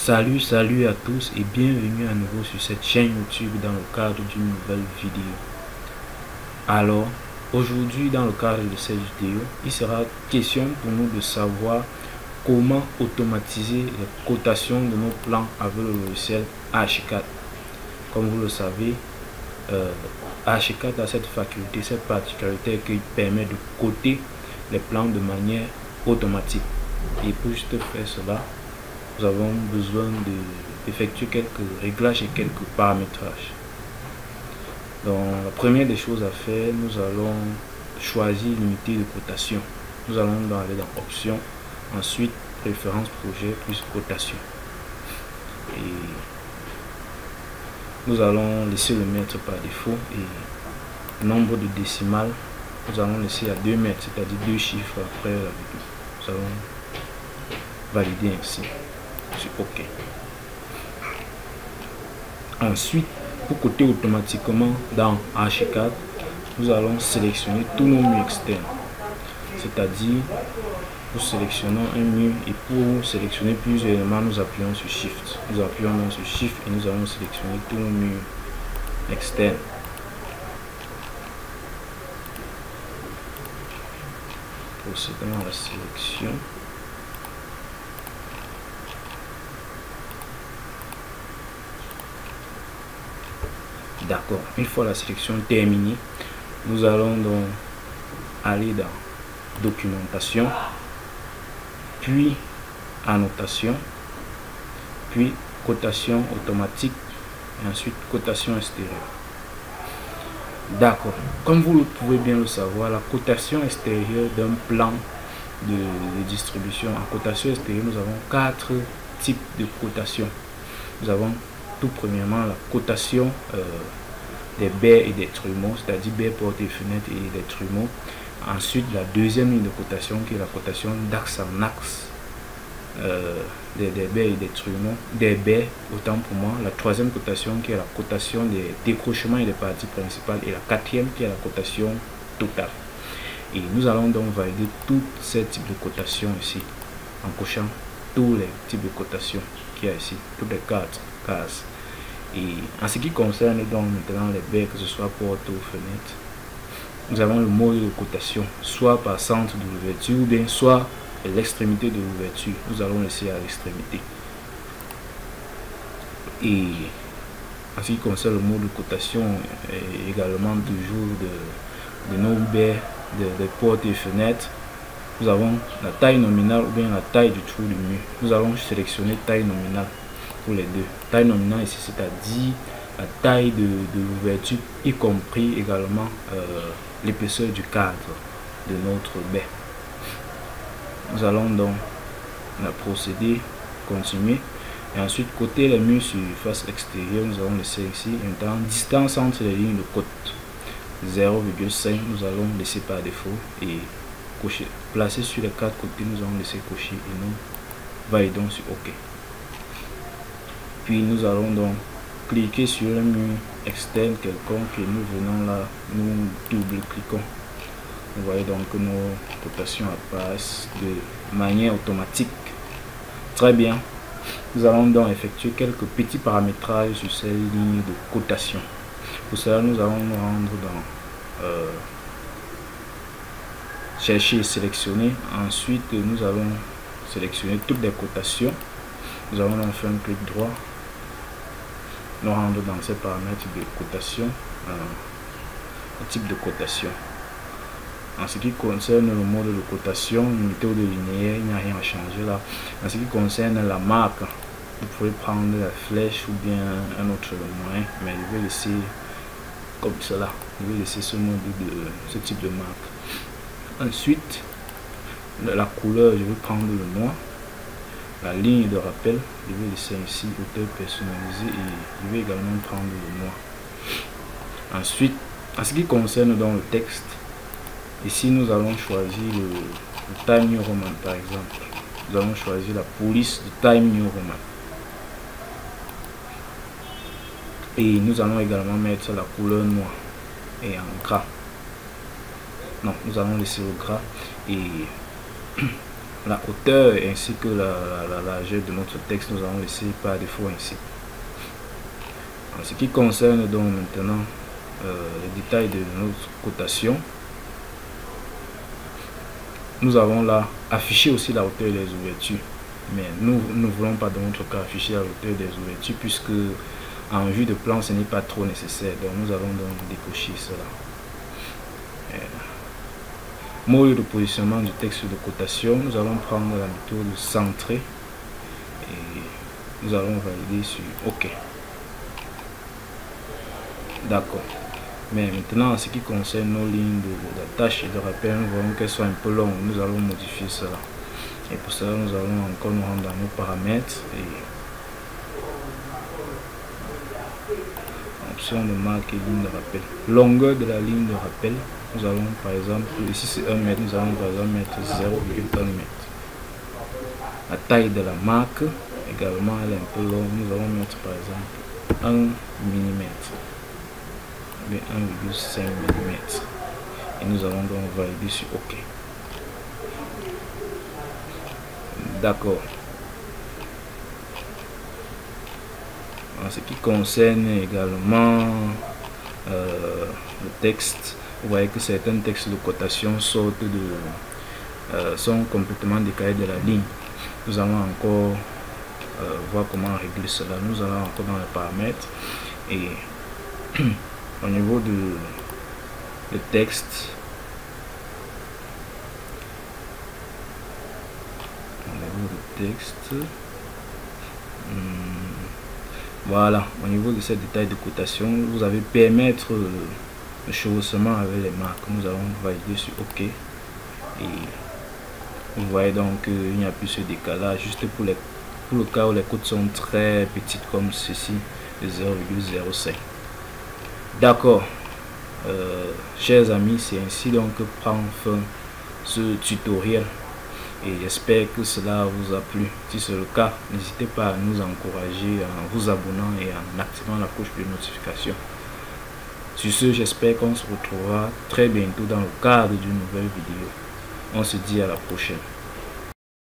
Salut à tous et bienvenue à nouveau sur cette chaîne YouTube dans le cadre d'une nouvelle vidéo. Alors, aujourd'hui dans le cadre de cette vidéo, il sera question pour nous de savoir comment automatiser les cotations de nos plans avec le logiciel Archicad. Comme vous le savez, Archicad a cette faculté, cette particularité qui permet de coter les plans de manière automatique. Et pour juste faire cela, nous avons besoin d'effectuer quelques réglages et quelques paramétrages. Donc la première des choses à faire, nous allons choisir l'unité de cotation. Nous allons aller dans options, ensuite préférence projet plus cotation. Et nous allons laisser le mètre par défaut et nombre de décimales, nous allons laisser à 2 mètres, c'est-à-dire 2 chiffres après la virgule. Nous allons valider ainsi. C'est OK. Ensuite, pour coter automatiquement dans Archicad, nous allons sélectionner tous nos murs externes. C'est-à-dire, nous sélectionnons un mur et pour sélectionner plusieurs éléments, nous appuyons sur Shift. Nous appuyons sur Shift et nous allons sélectionner tous nos murs externes. Procédons à la sélection. D'accord, une fois la sélection terminée, nous allons donc aller dans documentation, puis annotation, puis cotation automatique et ensuite cotation extérieure. D'accord, comme vous pouvez bien le savoir, la cotation extérieure d'un plan de distribution, en cotation extérieure, nous avons 4 types de cotation. Nous avons tout premièrement la cotation des baies et des trumeaux, c'est-à-dire baies, portes et fenêtres et des trumeaux. Ensuite, la deuxième ligne de cotation qui est la cotation d'axe en axe des baies et des trumeaux, des baies, autant pour moi. La troisième cotation qui est la cotation des décrochements et des parties principales. Et la quatrième qui est la cotation totale. Et nous allons donc valider tous ces types de cotations ici en cochant tous les types de cotations qu'il y a ici, toutes les 4 cases. Et en ce qui concerne donc maintenant les baies, que ce soit porte ou fenêtre, nous avons le mode de cotation, soit par centre de l'ouverture ou bien soit l'extrémité de l'ouverture. Nous allons laisser à l'extrémité. Et en ce qui concerne le mode de cotation, également toujours de nos baies, des portes et fenêtres, nous avons la taille nominale ou bien la taille du trou du mur. Nous allons sélectionner taille nominale pour les deux. Taille nominale ici, c'est-à-dire la taille de l'ouverture, y compris également l'épaisseur du cadre de notre baie. Nous allons donc procéder, continuer. Et ensuite, côté les murs sur face extérieure, nous allons laisser ici. Maintenant, distance entre les lignes de côte 0,5, nous allons laisser par défaut et cocher, placer sur les 4 côtés, nous allons laisser cocher et nous validons sur OK. Puis nous allons donc cliquer sur un mur externe quelconque et nous venons là, nous double-cliquons. Vous voyez donc que nos cotations apparaissent de manière automatique. Très bien. Nous allons donc effectuer quelques petits paramétrages sur ces lignes de cotation. Pour cela, nous allons nous rendre dans chercher et sélectionner. Ensuite, nous allons sélectionner toutes les cotations. Nous allons donc faire un clic droit, nous rendre dans ces paramètres de cotation, le type de cotation. En ce qui concerne le mode de cotation, unité ou de linéaire, il n'y a rien à changer là. En ce qui concerne la marque, vous pouvez prendre la flèche ou bien un autre moyen, mais je vais laisser comme cela. Je vais laisser ce mode ce type de marque. Ensuite, la couleur, je vais prendre le noir. La ligne de rappel, je vais laisser ici hauteur personnalisée et je vais également prendre le noir. Ensuite, en ce qui concerne dans le texte, ici nous allons choisir le Times New Roman par exemple. Nous allons choisir la police du Times New Roman. Et nous allons également mettre la couleur noire et en gras. Non, nous allons laisser le gras et la hauteur ainsi que la largeur de notre texte, nous allons laisser par défaut ainsi. En ce qui concerne donc maintenant les détails de notre cotation, nous avons là affiché aussi la hauteur des ouvertures, mais nous ne voulons pas dans notre cas afficher la hauteur des ouvertures puisque en vue de plan ce n'est pas trop nécessaire, donc nous allons donc décocher cela. Mode de positionnement du texte de cotation, nous allons prendre la méthode centrée et nous allons valider sur OK. D'accord. Mais maintenant, en ce qui concerne nos lignes d'attache et de rappel, nous voyons qu'elles sont un peu longues. Nous allons modifier cela. Et pour cela, nous allons encore nous rendre dans nos paramètres et option de marque et ligne de rappel. Longueur de la ligne de rappel, nous allons par exemple, ici c'est 1 mètre, nous allons par exemple mettre 0,1 mètre. La taille de la marque, également, elle est un peu longue. Nous allons mettre par exemple 1 mm. 1,5 mm et nous allons donc valider sur OK. D'accord. En ce qui concerne également le texte, vous voyez que certains textes de cotation sont complètement décalés de la ligne. Nous allons encore voir comment régler cela. Nous allons encore dans les paramètres et au niveau de texte, voilà, au niveau de ces détails de cotation, vous avez permettre le chevauchement avec les marques. Nous allons valider sur OK et vous voyez donc qu'il n'y a plus ce décalage juste pour le cas où les côtes sont très petites comme ceci, de 0,05. D'accord, chers amis, c'est ainsi donc que prend fin ce tutoriel et j'espère que cela vous a plu. Si c'est le cas, n'hésitez pas à nous encourager en vous abonnant et en activant la cloche de notification. Sur ce, j'espère qu'on se retrouvera très bientôt dans le cadre d'une nouvelle vidéo. On se dit à la prochaine.